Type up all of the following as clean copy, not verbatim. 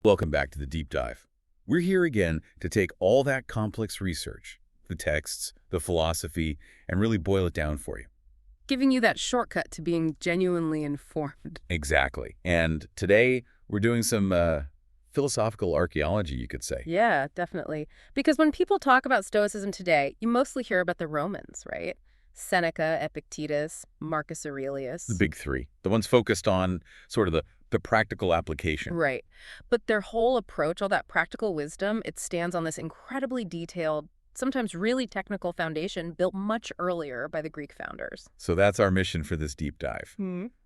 Welcome back to the deep dive. We're here again to take all that complex research, the texts, the philosophy, and really boil it down for you. Giving you that shortcut to being genuinely informed. Exactly. And today we're doing some philosophical archaeology, you could say. Yeah, definitely. Because when people talk about Stoicism today, you mostly hear about the Romans, right? Seneca, Epictetus, Marcus The Aurelius. big three, the ones focused on sort of the practical application. Right. But their whole approach, all that practical wisdom, it stands on this incredibly detailed, sometimes really technical foundation built much earlier by the Greek founders. So that's our mission for this deep dive.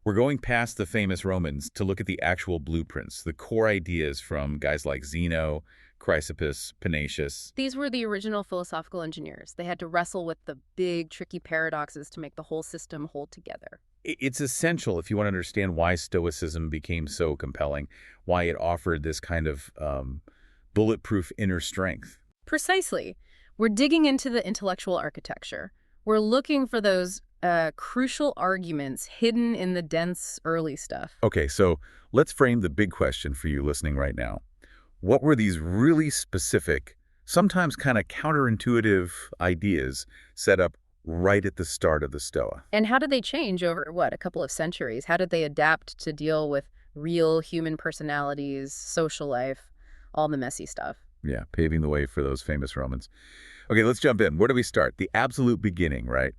We're going past the famous Romans to look at the actual blueprints, the core ideas from guys like Zeno, Chrysippus, Panaetius. These were the original philosophical engineers. They had to wrestle with the big, tricky paradoxes to make the whole system hold together. It's essential if you want to understand why Stoicism became so compelling, why it offered this kind of bulletproof inner strength. Precisely. We're digging into the intellectual architecture. We're looking for those crucial arguments hidden in the dense early stuff. Okay, so let's frame the big question for you listening right now. What were these really specific, sometimes kind of counterintuitive ideas set up right at the start of the Stoa? And how did they change over, a couple of centuries? How did they adapt to deal with real human personalities, social life, all the messy stuff? Yeah, paving the way for those famous Romans. Okay, let's jump in. Where do we start? The absolute beginning, right?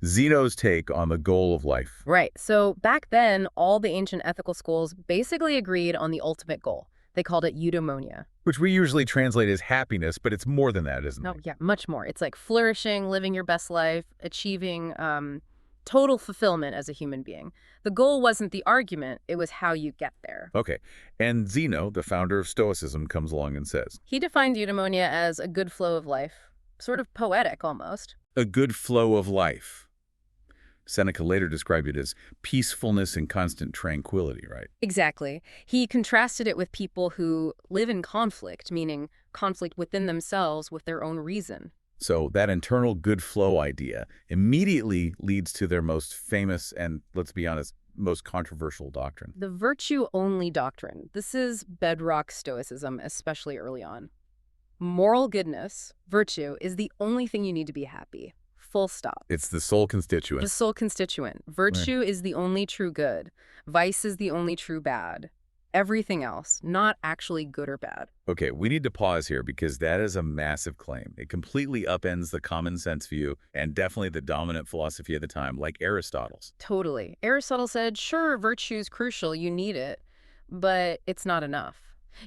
Zeno's take on the goal of life. Right. So back then, all the ancient ethical schools basically agreed on the ultimate goal. They called it eudaimonia. Which we usually translate as happiness, but it's more than that, isn't No, it? yeah, much more. It's like flourishing, living your best life, achieving total fulfillment as a human being. The goal wasn't the argument, it was how you get there. Okay, and Zeno, the founder of Stoicism, comes along and says, He defined eudaimonia as a good flow of life, sort of poetic almost. a good flow of life. Seneca later described it as peacefulness and constant tranquility, right? Exactly. He contrasted it with people who live in conflict, meaning conflict within themselves with their own reason. So that internal good flow idea immediately leads to their most famous and, let's be honest, most controversial doctrine. The virtue-only doctrine. This is bedrock Stoicism, especially early on. Moral goodness, virtue, is the only thing you need to be happy. Full stop. It's the sole constituent. The sole constituent. Virtue is the only true good. Vice is the only true bad. Everything else, not actually good or bad. Okay, we need to pause here because that is a massive claim. It completely upends the common sense view and definitely the dominant philosophy of the time, like Aristotle's. Totally. Aristotle said, sure, virtue's crucial, you need it, but it's not enough.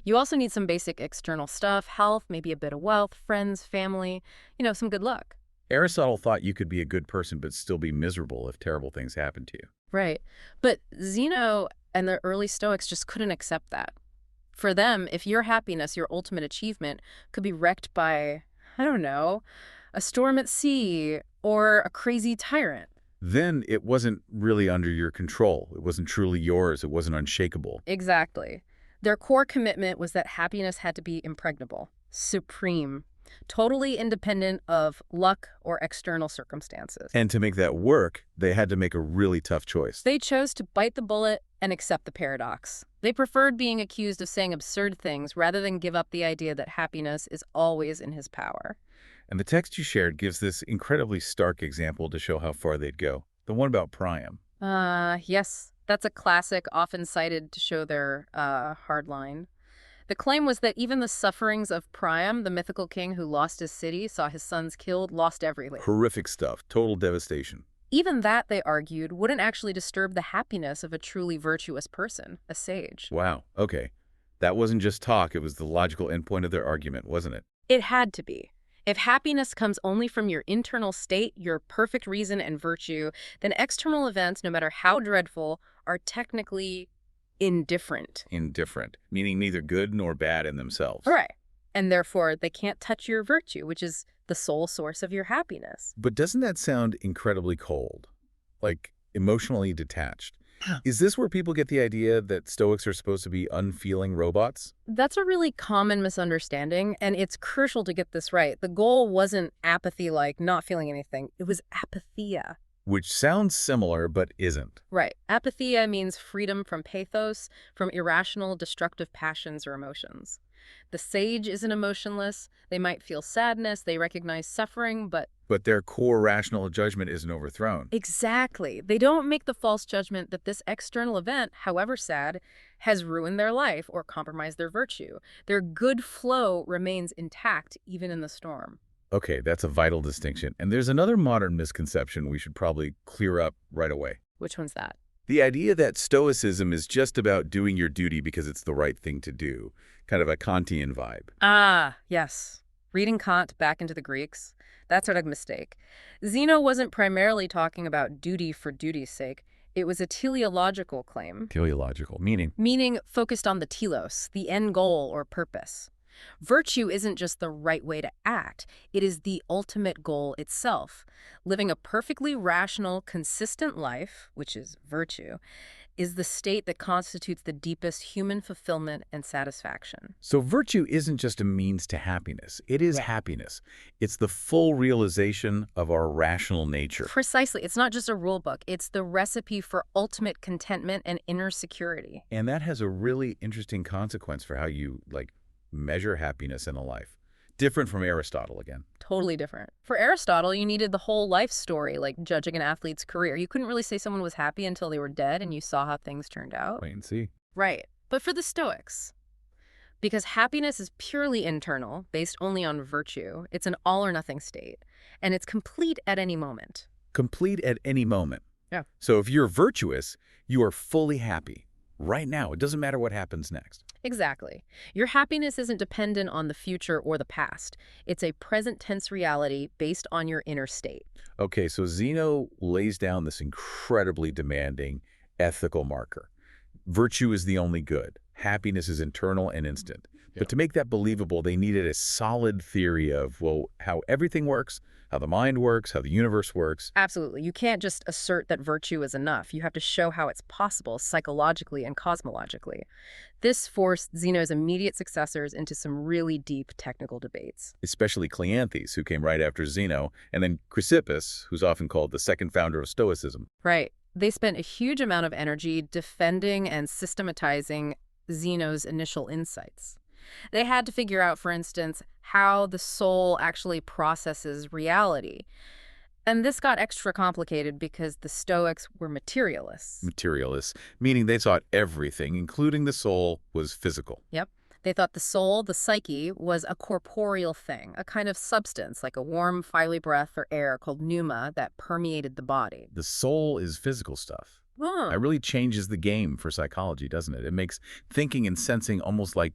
You also need some basic external stuff, health, maybe a bit of wealth, friends, family, some good luck. Aristotle thought you could be a good person but still be miserable if terrible things happened to you. Right. But Zeno and the early Stoics just couldn't accept that. For them, if your happiness, your ultimate achievement, could be wrecked by, I don't know, a storm at sea or a crazy tyrant. Then it wasn't really under your control. It wasn't truly yours. It wasn't unshakable. Exactly. Their core commitment was that happiness had to be impregnable, supreme, totally independent of luck or external circumstances. And to make that work, they had to make a really tough choice. They chose to bite the bullet and accept the paradox. They preferred being accused of saying absurd things rather than give up the idea that happiness is always in his power. And the text you shared gives this incredibly stark example to show how far they'd go. The one about Priam. Yes, that's a classic, often cited to show their hard line. The claim was that even the sufferings of Priam, the mythical king who lost his city, saw his sons killed, lost everything. Horrific stuff. Total devastation. Even that, they argued, wouldn't actually disturb the happiness of a truly virtuous person, a sage. Wow. Okay. That wasn't just talk. It was the logical endpoint of their argument, wasn't it? It had to be. If happiness comes only from your internal state, your perfect reason and virtue, then external events, no matter how dreadful, are technically indifferent. Indifferent, meaning neither good nor bad in themselves. Right. And therefore, they can't touch your virtue, which is the sole source of your happiness. But doesn't that sound incredibly cold? Like emotionally detached? Is this where people get the idea that Stoics are supposed to be unfeeling robots? That's a really common misunderstanding, and it's crucial to get this right. The goal wasn't apathy, like not feeling anything. It was apatheia, which sounds similar but isn't. Right. Apatheia means freedom from pathos, from irrational, destructive passions or emotions. The sage isn't emotionless. They might feel sadness, they recognize suffering, but But their core rational judgment isn't overthrown. exactly. They don't make the false judgment that this external event, however sad, has ruined their life or compromised their virtue. Their good flow remains intact even in the storm. Okay, that's a vital distinction. And there's another modern misconception we should probably clear up right away. Which one's that? The idea that Stoicism is just about doing your duty because it's the right thing to do, kind of a Kantian vibe. Ah, yes. Reading Kant back into the Greeks, that's sort of a mistake. Zeno wasn't primarily talking about duty for duty's sake. It was a teleological claim, Teleological, meaning meaning focused on the telos, the end goal or purpose. Virtue isn't just the right way to act, it is the ultimate goal itself. Living a perfectly rational, consistent life, which is virtue, is the state that constitutes the deepest human fulfillment and satisfaction. So virtue isn't just a means to happiness. It is happiness. It's the full realization of our rational nature. Precisely. It's not just a rule book. It's the recipe for ultimate contentment and inner security. And that has a really interesting consequence for how you, measure happiness in a life. Different from Aristotle again. Totally different. For Aristotle, you needed the whole life story, like judging an athlete's career. You couldn't really say someone was happy until they were dead and you saw how things turned out. Wait and see. Right. But for the Stoics, because happiness is purely internal, based only on virtue, it's an all-or-nothing state, and it's complete at any moment. Complete at any moment. Yeah. So if you're virtuous, you are fully happy. Right now. It doesn't matter what happens next. Exactly. Your happiness isn't dependent on the future or the past. It's a present tense reality based on your inner state. Okay, so Zeno lays down this incredibly demanding ethical marker. Virtue is the only good. Happiness is internal and instant. But to make that believable, they needed a solid theory of, how everything works, how the mind works, how the universe works. Absolutely. You can't just assert that virtue is enough. You have to show how it's possible psychologically and cosmologically. This forced Zeno's immediate successors into some really deep technical debates. Especially Cleanthes, who came right after Zeno, and then Chrysippus, who's often called the second founder of Stoicism. Right. They spent a huge amount of energy defending and systematizing Zeno's initial insights. They had to figure out, for instance, how the soul actually processes reality. And this got extra complicated because the Stoics were materialists. Materialists, meaning they thought everything, including the soul, was physical. Yep. They thought the soul, the psyche, was a corporeal thing, a kind of substance like a warm, fiery breath or air called pneuma that permeated the body. The soul is physical stuff. Oh. It really changes the game for psychology, doesn't it? It makes thinking and sensing almost like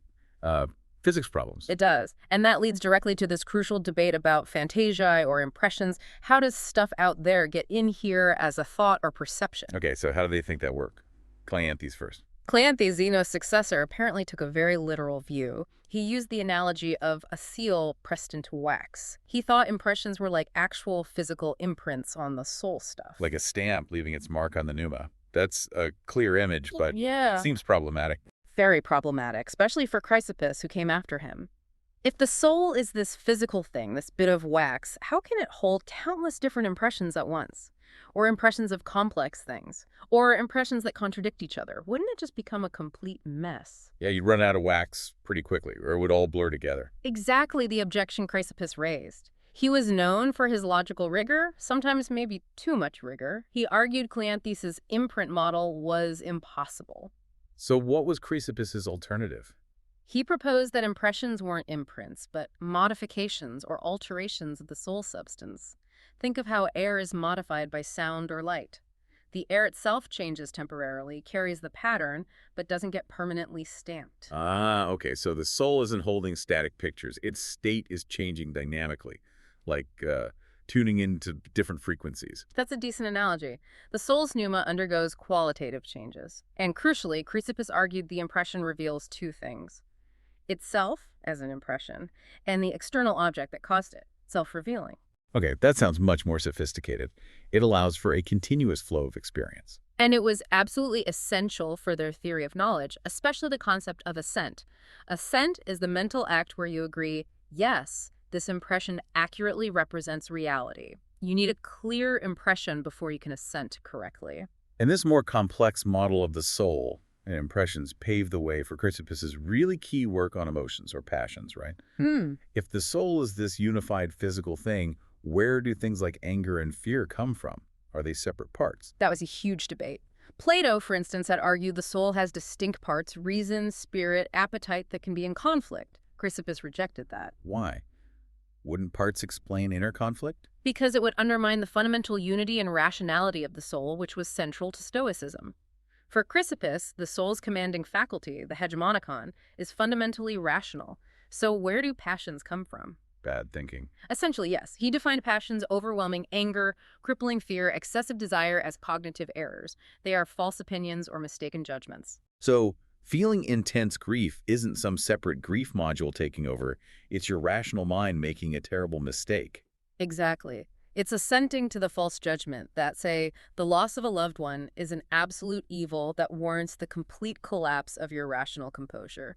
physics problems. It does. And that leads directly to this crucial debate about fantasiae or impressions. How does stuff out there get in here as a thought or perception? Okay, so how do they think that work? Cleanthes first. Cleanthes, Zeno's successor, apparently took a very literal view. He used the analogy of a seal pressed into wax. He thought impressions were like actual physical imprints on the soul stuff. Like a stamp leaving its mark on the pneuma. That's a clear image, but yeah. seems problematic. Very problematic, especially for Chrysippus, who came after him. If the soul is this physical thing, this bit of wax, how can it hold countless different impressions at once? Or impressions of complex things? Or impressions that contradict each other? Wouldn't it just become a complete mess? Yeah, you'd run out of wax pretty quickly, or it would all blur together. Exactly the objection Chrysippus raised. He was known for his logical rigor, sometimes maybe too much rigor. He argued Cleanthes' imprint model was impossible. So what was Chrysippus's alternative? He proposed that impressions weren't imprints, but modifications or alterations of the soul substance. Think of how air is modified by sound or light. The air itself changes temporarily, carries the pattern, but doesn't get permanently stamped. Ah, okay, so the soul isn't holding static pictures. Its state is changing dynamically, like tuning into different frequencies. That's a decent analogy. The soul's pneuma undergoes qualitative changes. And crucially, Chrysippus argued the impression reveals two things: itself as an impression, and the external object that caused it, self-revealing. Okay, that sounds much more sophisticated. It allows for a continuous flow of experience. And it was absolutely essential for their theory of knowledge, especially the concept of assent. Assent is the mental act where you agree, yes, this impression accurately represents reality. You need a clear impression before you can assent correctly. And this more complex model of the soul and impressions paved the way for Chrysippus's really key work on emotions or passions, right? Hmm. If the soul is this unified physical thing, where do things like anger and fear come from? Are they separate parts? That was a huge debate. Plato, for instance, had argued the soul has distinct parts, reason, spirit, appetite, that can be in conflict. Chrysippus rejected that. Why? Wouldn't parts explain inner conflict? Because it would undermine the fundamental unity and rationality of the soul, which was central to Stoicism. For Chrysippus, the soul's commanding faculty, the hegemonikon, is fundamentally rational. So where do passions come from? Bad thinking. Essentially, yes. He defined passions overwhelming anger, crippling fear, excessive desire as cognitive errors. They are false opinions or mistaken judgments. So, feeling intense grief isn't some separate grief module taking over. It's your rational mind making a terrible mistake. Exactly. It's assenting to the false judgment that, say, the loss of a loved one is an absolute evil that warrants the complete collapse of your rational composure.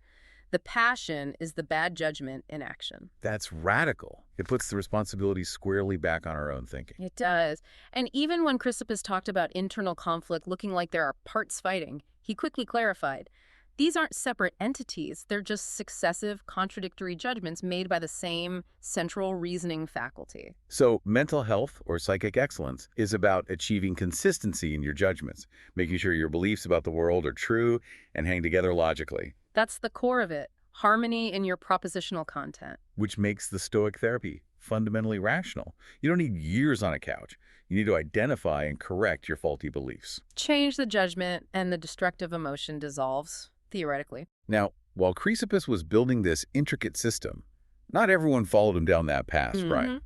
The passion is the bad judgment in action. That's radical. It puts the responsibility squarely back on our own thinking. It does. And even when Chrysippus talked about internal conflict looking like there are parts fighting, he quickly clarified, these aren't separate entities. They're just successive, contradictory judgments made by the same central reasoning faculty. So, mental health or psychic excellence is about achieving consistency in your judgments, making sure your beliefs about the world are true and hang together logically. That's the core of it, harmony in your propositional content. Which makes the Stoic therapy fundamentally rational. You don't need years on a couch. You need to identify and correct your faulty beliefs. Change the judgment and the destructive emotion dissolves, theoretically. Now, while Chrysippus was building this intricate system, not everyone followed him down that path, right?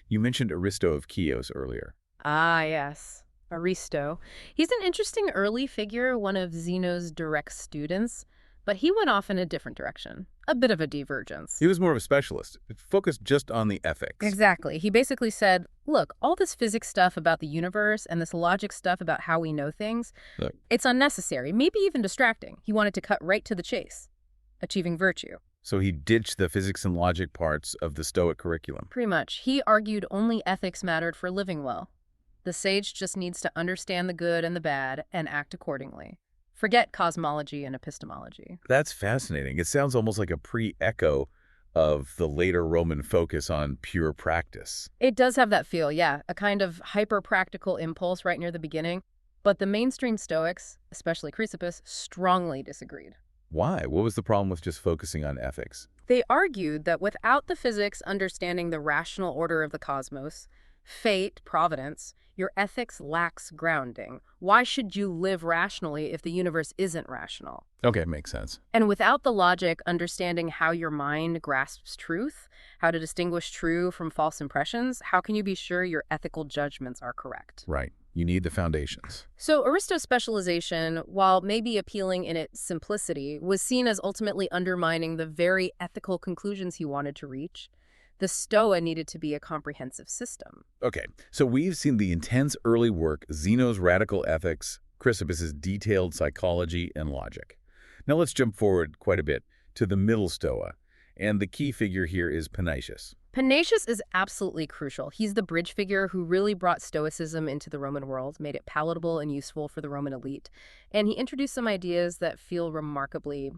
You mentioned Aristo of Chios earlier. Ah, yes. Aristo. He's an interesting early figure, one of Zeno's direct students. But he went off in a different direction, a bit of a divergence. He was more of a specialist. It focused just on the ethics. Exactly. He basically said, look, all this physics stuff about the universe and this logic stuff about how we know things, Look. It's unnecessary, maybe even distracting. He wanted to cut right to the chase, achieving virtue. So he ditched the physics and logic parts of the Stoic curriculum. Pretty much. He argued only ethics mattered for living well. The sage just needs to understand the good and the bad and act accordingly. Forget cosmology and epistemology. That's fascinating. It sounds almost like a pre-echo of the later Roman focus on pure practice. It does have that feel, yeah, a kind of hyper-practical impulse right near the beginning. But the mainstream Stoics, especially Chrysippus, strongly disagreed. Why? What was the problem with just focusing on ethics? They argued that without the physics understanding the rational order of the cosmos, fate, providence, your ethics lacks grounding. Why should you live rationally if the universe isn't rational? Okay, makes sense. And without the logic understanding how your mind grasps truth, how to distinguish true from false impressions, how can you be sure your ethical judgments are correct? Right. You need the foundations. So Aristo's specialization, while maybe appealing in its simplicity, was seen as ultimately undermining the very ethical conclusions he wanted to reach. The Stoa needed to be a comprehensive system. Okay, so we've seen the intense early work, Zeno's radical ethics, Chrysippus's detailed psychology and logic. Now let's jump forward quite a bit to the middle Stoa, and the key figure here is Panaetius. Panaetius is absolutely crucial. He's the bridge figure who really brought Stoicism into the Roman world, made it palatable and useful for the Roman elite, and he introduced some ideas that feel remarkably,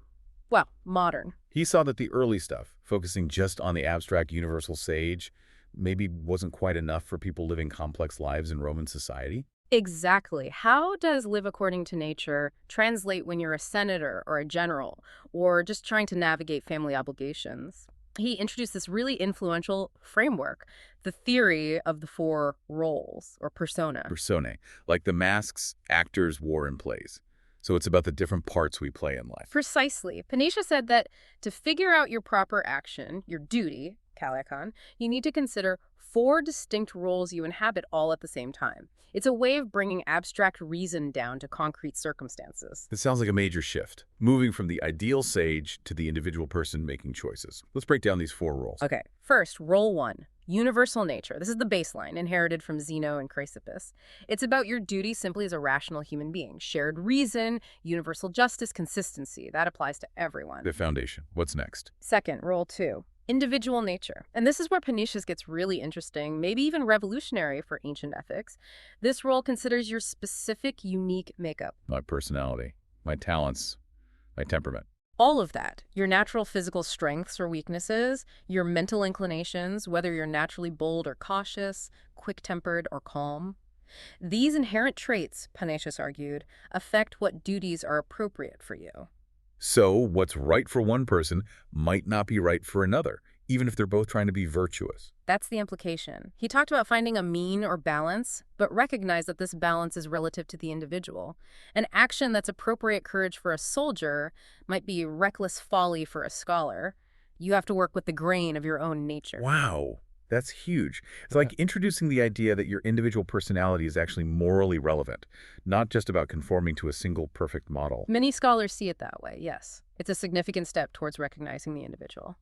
well, modern. He saw that the early stuff, focusing just on the abstract universal sage, maybe wasn't quite enough for people living complex lives in Roman society. Exactly. How does live according to nature translate when you're a senator or a general or just trying to navigate family obligations? He introduced this really influential framework, the theory of the four roles, or persona. Personae, like the masks actors wore in plays. So it's about the different parts we play in life. Precisely. Panaetius said that to figure out your proper action, your duty, kaliakon, you need to consider 4 distinct roles you inhabit all at the same time. It's a way of bringing abstract reason down to concrete circumstances. It sounds like a major shift, moving from the ideal sage to the individual person making choices. Let's break down these 4 roles. Okay, first, role 1. Universal nature. This is the baseline, inherited from Zeno and Chrysippus. It's about your duty simply as a rational human being. Shared reason, universal justice, consistency. That applies to everyone. The foundation. What's next? Second, role 2. Individual nature. And this is where Panaetius gets really interesting, maybe even revolutionary for ancient ethics. This role considers your specific, unique makeup. My personality, my talents, my temperament. All of that, your natural physical strengths or weaknesses, your mental inclinations, whether you're naturally bold or cautious, quick-tempered or calm. These inherent traits, Panaetius argued, affect what duties are appropriate for you. So what's right for one person might not be right for another, even if they're both trying to be virtuous. That's the implication. He talked about finding a mean or balance, but recognized that this balance is relative to the individual. An action that's appropriate courage for a soldier might be reckless folly for a scholar. You have to work with the grain of your own nature. Wow, that's huge. It's like introducing the idea that your individual personality is actually morally relevant, not just about conforming to a single perfect model. Many scholars see it that way, yes. It's a significant step towards recognizing the individual.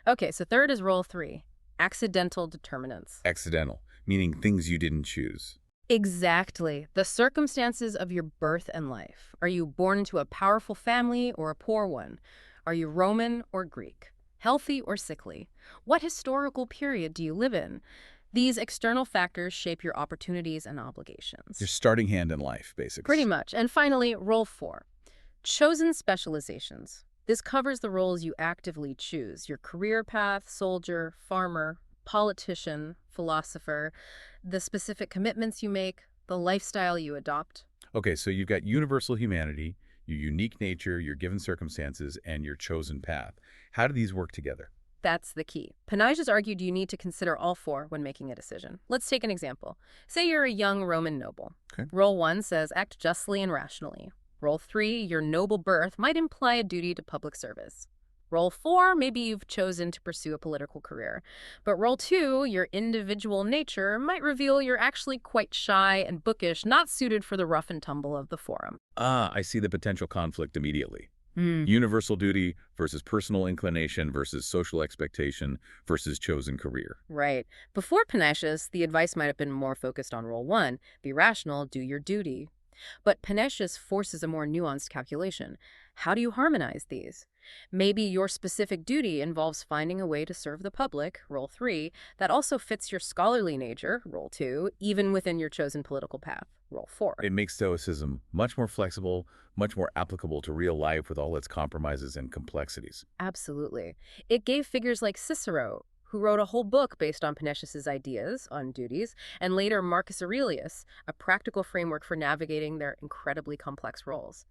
Okay, so third is role 3, accidental determinants. Accidental, meaning things you didn't choose. Exactly. The circumstances of your birth and life. Are you born into a powerful family or a poor one? Are you Roman or Greek? Healthy or sickly? What historical period do you live in? These external factors shape your opportunities and obligations. Your starting hand in life, basically. Pretty much. And finally, role 4, chosen specializations. This covers the roles you actively choose, your career path, soldier, farmer, politician, philosopher, the specific commitments you make, the lifestyle you adopt. Okay, so you've got universal humanity, your unique nature, your given circumstances, and your chosen path. How do these work together? That's the key. Panaetius argued you need to consider all 4 when making a decision. Let's take an example. Say you're a young Roman noble. Okay. Role 1 says act justly and rationally. Role 3, your noble birth, might imply a duty to public service. Role 4, maybe you've chosen to pursue a political career. But role 2, your individual nature, might reveal you're actually quite shy and bookish, not suited for the rough and tumble of the forum. Ah, I see the potential conflict immediately. Universal duty versus personal inclination versus social expectation versus chosen career. Right. Before Panaetius, the advice might have been more focused on role 1, be rational, do your duty. But Panaetius forces a more nuanced calculation. How do you harmonize these? Maybe your specific duty involves finding a way to serve the public, role 3, that also fits your scholarly nature, role 2, even within your chosen political path, role 4. It makes Stoicism much more flexible, much more applicable to real life with all its compromises and complexities. Absolutely. It gave figures like Cicero, who wrote a whole book based on Panaetius's ideas on duties, and later Marcus Aurelius, a practical framework for navigating their incredibly complex roles.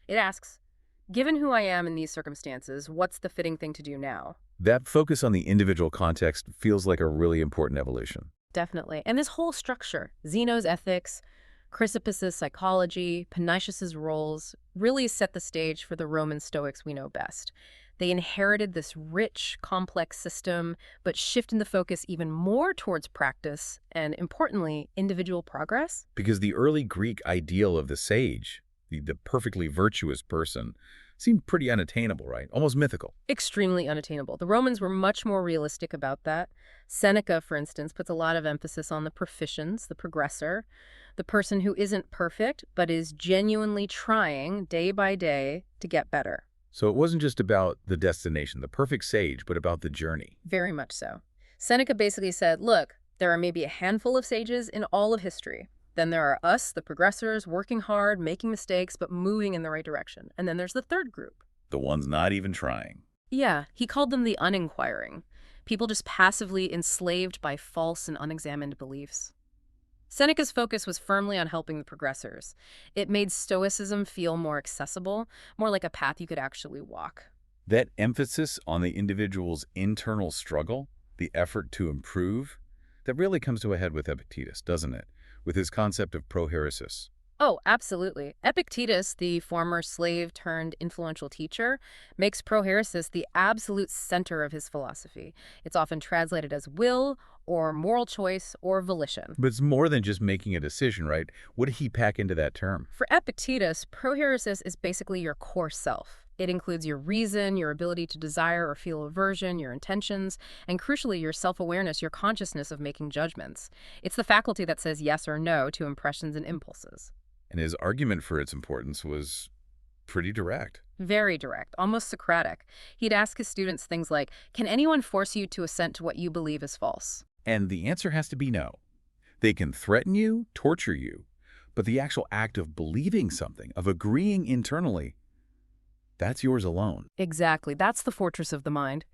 It asks, given who I am in these circumstances, what's the fitting thing to do now? That focus on the individual context feels like a really important evolution. Definitely. And this whole structure, Zeno's ethics, Chrysippus's psychology, Panaetius's roles, really set the stage for the Roman Stoics we know best. They inherited this rich, complex system, but shifted the focus even more towards practice and, importantly, individual progress. Because the early Greek ideal of the sage, the perfectly virtuous person, seemed pretty unattainable, right? Almost mythical. Extremely unattainable. The Romans were much more realistic about that. Seneca, for instance, puts a lot of emphasis on the proficiens, the progressor, the person who isn't perfect, but is genuinely trying day by day to get better. So it wasn't just about the destination, the perfect sage, but about the journey. Very much so. Seneca basically said, look, there are maybe a handful of sages in all of history. Then there are us, the progressors, working hard, making mistakes, but moving in the right direction. And then there's the third group. The ones not even trying. Yeah, he called them the uninquiring. People just passively enslaved by false and unexamined beliefs. Seneca's focus was firmly on helping the progressors. It made Stoicism feel more accessible, more like a path you could actually walk. That emphasis on the individual's internal struggle, the effort to improve, that really comes to a head with Epictetus, doesn't it? With his concept of prohairesis. Oh, absolutely. Epictetus, the former slave-turned-influential teacher, makes prohairesis the absolute center of his philosophy. It's often translated as will, or moral choice, or volition. But it's more than just making a decision, right? What did he pack into that term? For Epictetus, prohairesis is basically your core self. It includes your reason, your ability to desire or feel aversion, your intentions, and crucially, your self-awareness, your consciousness of making judgments. It's the faculty that says yes or no to impressions and impulses. And his argument for its importance was pretty direct. Very direct, almost Socratic. He'd ask his students things like, can anyone force you to assent to what you believe is false? And the answer has to be no. They can threaten you, torture you, but the actual act of believing something, of agreeing internally, that's yours alone. Exactly. That's the fortress of the mind.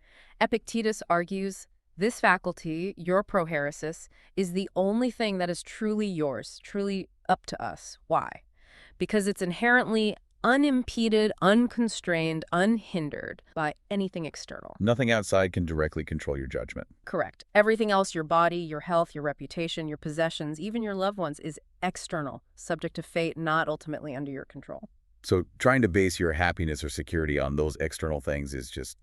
Epictetus argues this faculty, your prohairesis, is the only thing that is truly yours, truly up to us. Why? Because it's inherently unimpeded, unconstrained, unhindered by anything external. Nothing outside can directly control your judgment. Correct. Everything else, your body, your health, your reputation, your possessions, even your loved ones, is external, subject to fate, not ultimately under your control. So trying to base your happiness or security on those external things is just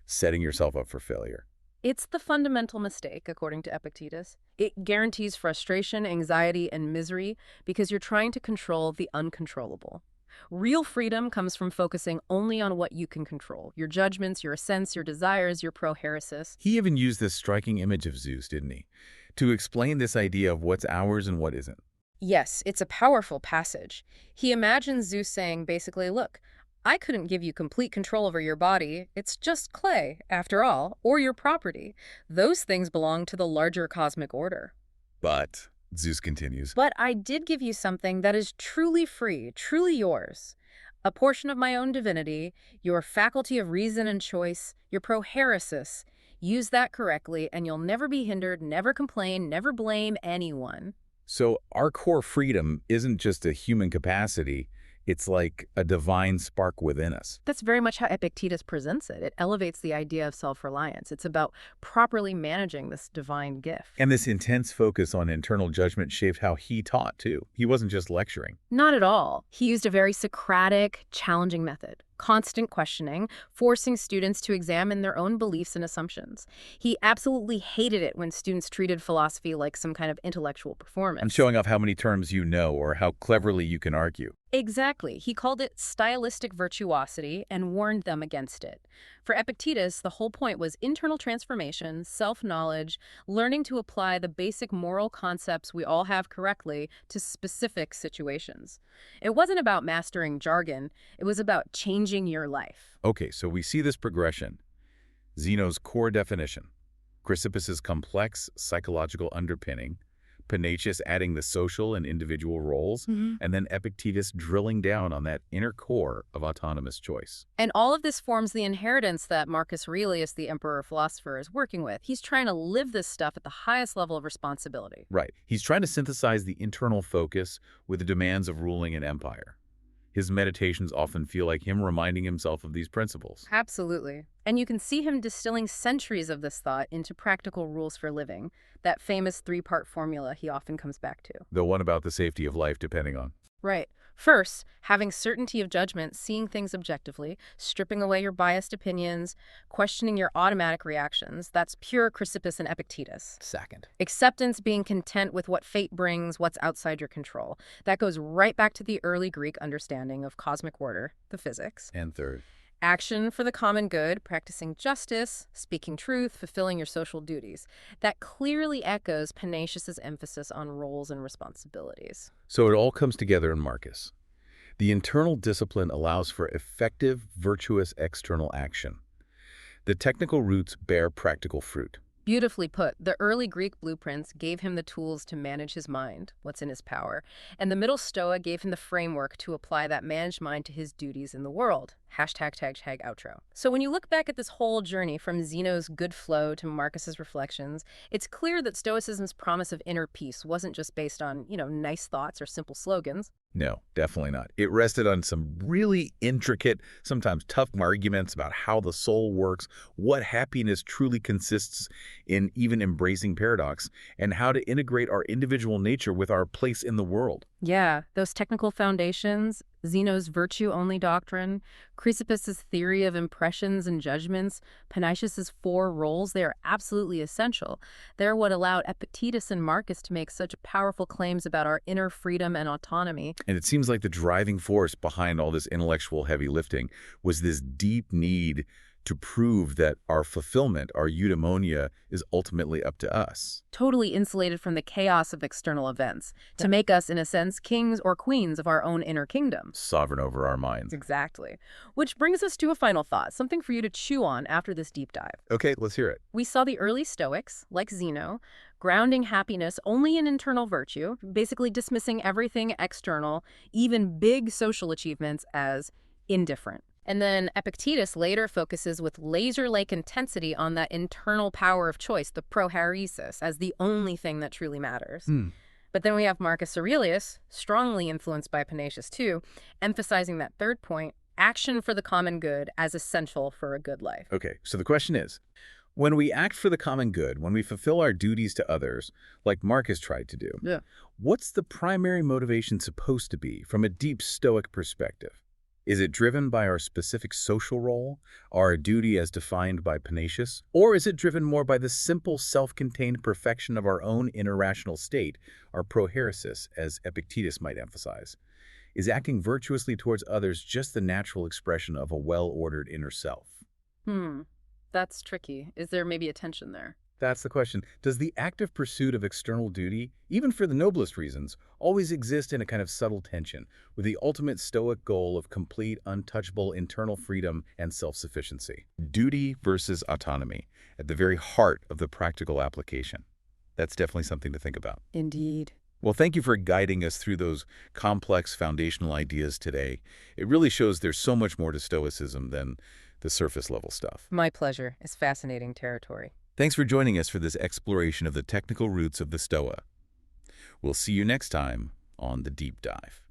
setting yourself up for failure. It's the fundamental mistake, according to Epictetus. It guarantees frustration, anxiety, and misery because you're trying to control the uncontrollable. Real freedom comes from focusing only on what you can control, your judgments, your assents, your desires, your prohairesis. He even used this striking image of Zeus, didn't he, to explain this idea of what's ours and what isn't. Yes, it's a powerful passage. He imagines Zeus saying, basically, look, I couldn't give you complete control over your body. It's just clay, after all, or your property. Those things belong to the larger cosmic order. But, Zeus continues, But I did give you something that is truly free, truly yours. A portion of my own divinity, your faculty of reason and choice, your prohairesis. Use that correctly, and you'll never be hindered, never complain, never blame anyone. so our core freedom isn't just a human capacity, it's like a divine spark within us. That's very much how Epictetus presents it. It elevates the idea of self-reliance. It's about properly managing this divine gift. And this intense focus on internal judgment shaped how he taught, too. He wasn't just lecturing. Not at all. He used a very Socratic, challenging method. Constant questioning, forcing students to examine their own beliefs and assumptions. He absolutely hated it when students treated philosophy like some kind of intellectual performance. And showing off how many terms you know or how cleverly you can argue. Exactly. He called it stylistic virtuosity and warned them against it. For Epictetus, the whole point was internal transformation, self-knowledge, learning to apply the basic moral concepts we all have correctly to specific situations. It wasn't about mastering jargon, it was about changing your life. Okay, so we see this progression. Zeno's core definition, Chrysippus's complex psychological underpinning, Panaetius adding the social and individual roles, and then Epictetus drilling down on that inner core of autonomous choice. And all of this forms the inheritance that Marcus Aurelius, the emperor-philosopher, is working with. He's trying to live this stuff at the highest level of responsibility. Right. He's trying to synthesize the internal focus with the demands of ruling an empire. His meditations often feel like him reminding himself of these principles. Absolutely. And you can see him distilling centuries of this thought into practical rules for living, that famous three-part formula he often comes back to. The one about the safety of life depending on. Right. First, having certainty of judgment, seeing things objectively, stripping away your biased opinions, questioning your automatic reactions. That's pure Chrysippus and Epictetus. Second. Acceptance, being content with what fate brings, what's outside your control. That goes right back to the early Greek understanding of cosmic order, the physics. And third. Action for the common good, practicing justice, speaking truth, fulfilling your social duties. That clearly echoes Panaetius's emphasis on roles and responsibilities. So it all comes together in Marcus. The internal discipline allows for effective, virtuous external action. The technical roots bear practical fruit. Beautifully put. The early Greek blueprints gave him the tools to manage his mind, what's in his power, and the Middle Stoa gave him the framework to apply that managed mind to his duties in the world. #outro. So when you look back at this whole journey from Zeno's good flow to Marcus's reflections, it's clear that Stoicism's promise of inner peace wasn't just based on, nice thoughts or simple slogans. No, definitely not. It rested on some really intricate, sometimes tough arguments about how the soul works, what happiness truly consists in, even embracing paradox, and how to integrate our individual nature with our place in the world. Yeah, those technical foundations, Zeno's virtue-only doctrine, Chrysippus's theory of impressions and judgments, Panaetius's 4 roles, they are absolutely essential. They're what allowed Epictetus and Marcus to make such powerful claims about our inner freedom and autonomy. And it seems like the driving force behind all this intellectual heavy lifting was this deep need to prove that our fulfillment, our eudaimonia, is ultimately up to us. Totally insulated from the chaos of external events, to make us, in a sense, kings or queens of our own inner kingdom. Sovereign over our minds. Exactly. Which brings us to a final thought, something for you to chew on after this deep dive. Okay, let's hear it. We saw the early Stoics, like Zeno, grounding happiness only in internal virtue, basically dismissing everything external, even big social achievements, as indifferent. And then Epictetus later focuses with laser-like intensity on that internal power of choice, the prohairesis, as the only thing that truly matters. But then we have Marcus Aurelius, strongly influenced by Panaetius too, emphasizing that third point, action for the common good as essential for a good life. Okay, so the question is, when we act for the common good, when we fulfill our duties to others, like Marcus tried to do, what's the primary motivation supposed to be from a deep Stoic perspective? Is it driven by our specific social role, our duty as defined by Panaetius? Or is it driven more by the simple self-contained perfection of our own inner rational state, our prohairesis, as Epictetus might emphasize? Is acting virtuously towards others just the natural expression of a well-ordered inner self? That's tricky. Is there maybe a tension there? That's the question. Does the active pursuit of external duty, even for the noblest reasons, always exist in a kind of subtle tension with the ultimate Stoic goal of complete, untouchable internal freedom and self-sufficiency? Duty versus autonomy, at the very heart of the practical application. That's definitely something to think about. Indeed. Well, thank you for guiding us through those complex foundational ideas today. It really shows there's so much more to Stoicism than the surface-level stuff. My pleasure. It's fascinating territory. Thanks for joining us for this exploration of the technical roots of the Stoa. We'll see you next time on The Deep Dive.